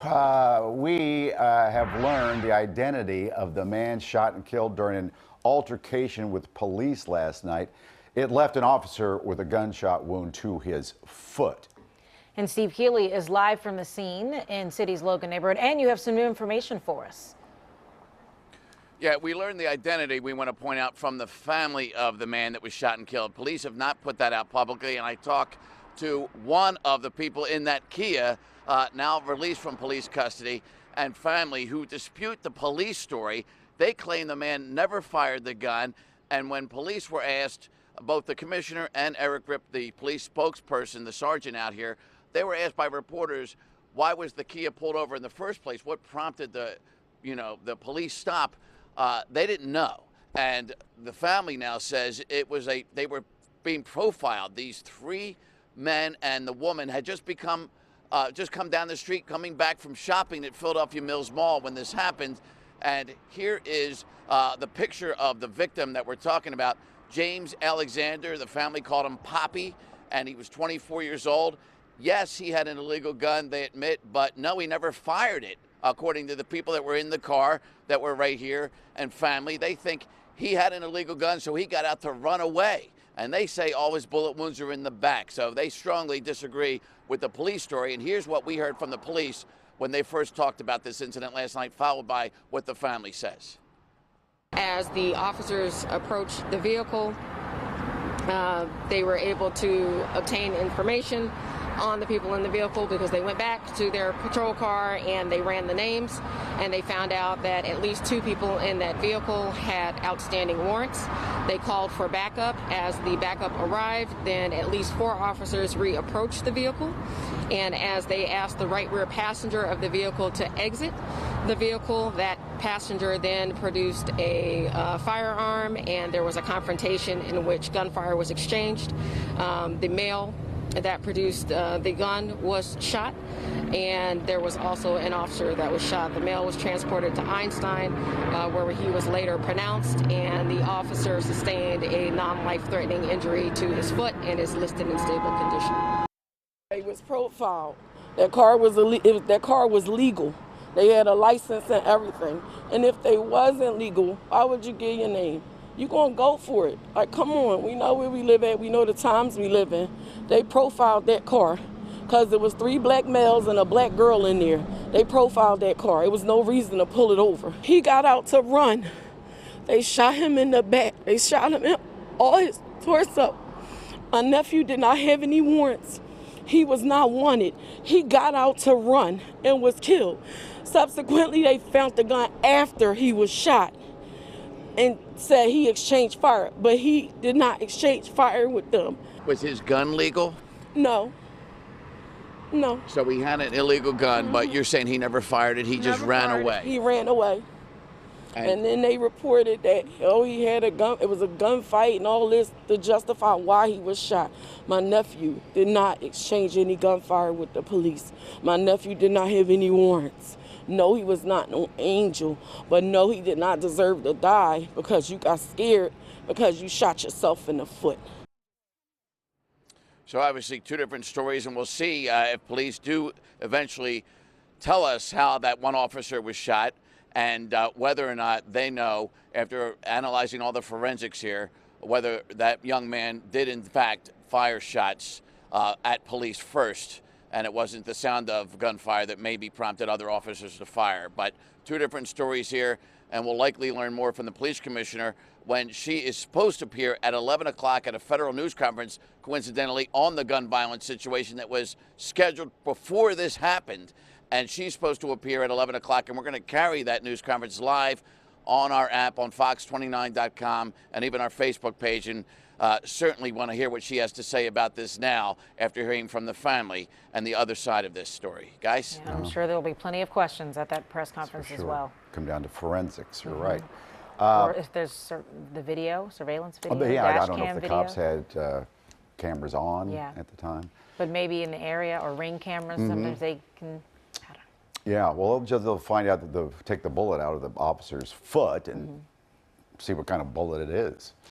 We have learned the identity of the man shot and killed during an altercation with police last night. It left an officer with a gunshot wound to his foot. And Steve Healy is live from the scene in City's Logan neighborhood, and you have some new information for us. Yeah, we learned the identity, we want to point out, from the family of the man that was shot and killed. Police have not put that out publicly, and I talked to one of the people in that Kia, now released from police custody, and family who dispute the police story. They claim the man never fired the gun, and when police were asked, both the commissioner and Eric Rip, the police spokesperson, the sergeant out here, they were asked by reporters, why was the Kia pulled over in the first place? What prompted the police stop? They didn't know. And the family now says they were being profiled. These three men and the woman had just come down the street, coming back from shopping at Philadelphia Mills Mall when this happened. And here is the picture of the victim that we're talking about, James Alexander. The family called him Poppy, and he was 24 years old. Yes, he had an illegal gun, they admit, but no, he never fired it. According to the people that were in the car that were right here and family, they think he had an illegal gun, so he got out to run away. And they say all his bullet wounds are in the back. So they strongly disagree with the police story. And here's what we heard from the police when they first talked about this incident last night, followed by what the family says. As the officers approached the vehicle, they were able to obtain information on the people in the vehicle because they went back to their patrol car and they ran the names, and they found out that at least two people in that vehicle had outstanding warrants. They called for backup. As the backup arrived, then at least four officers reapproached the vehicle, and as they asked the right rear passenger of the vehicle to exit the vehicle, that passenger then produced a firearm, and there was a confrontation in which gunfire was exchanged. The male that produced the gun was shot, and there was also an officer that was shot. The male was transported to Einstein, where he was later pronounced, and the officer sustained a non-life-threatening injury to his foot and is listed in stable condition. It was profiled. That car was legal. They had a license and everything. And if they wasn't legal, why would you give your name? You gonna go for it. Like, come on, we know where we live at, we know the times we live in. They profiled that car because there was three black males and a black girl in there. They profiled that car. It was no reason to pull it over. He got out to run. They shot him in the back. They shot him in all his torso. My nephew did not have any warrants. He was not wanted. He got out to run and was killed. Subsequently, they found the gun after he was shot and said he exchanged fire, but he did not exchange fire with them. Was his gun legal? No. No. So he had an illegal gun, but you're saying he never fired it, he just ran away. He ran away. And then they reported that, he had a gun, it was a gunfight and all this to justify why he was shot. My nephew did not exchange any gunfire with the police. My nephew did not have any warrants. No, he was not no angel, but no, he did not deserve to die because you got scared because you shot yourself in the foot. So obviously two different stories, and we'll see if police do eventually tell us how that one officer was shot, and whether or not they know, after analyzing all the forensics here, whether that young man did in fact fire shots at police first, and it wasn't the sound of gunfire that maybe prompted other officers to fire. But two different stories here, and we'll likely learn more from the police commissioner when she is supposed to appear at 11 o'clock at a federal news conference, coincidentally, on the gun violence situation that was scheduled before this happened. And she's supposed to appear at 11 o'clock, and we're going to carry that news conference live on our app, on fox29.com, and even our Facebook page. And certainly want to hear what she has to say about this now, after hearing from the family and the other side of this story. Guys? Yeah, I'm sure there will be plenty of questions at that press conference as well. Come down to forensics, you're right. Or if there's the video, surveillance video, yeah, I don't know cam if the video. cops had cameras on at the time. But maybe in the area, or ring cameras, sometimes they can, I don't know. Yeah, well, they'll find out that they'll take the bullet out of the officer's foot and see what kind of bullet it is.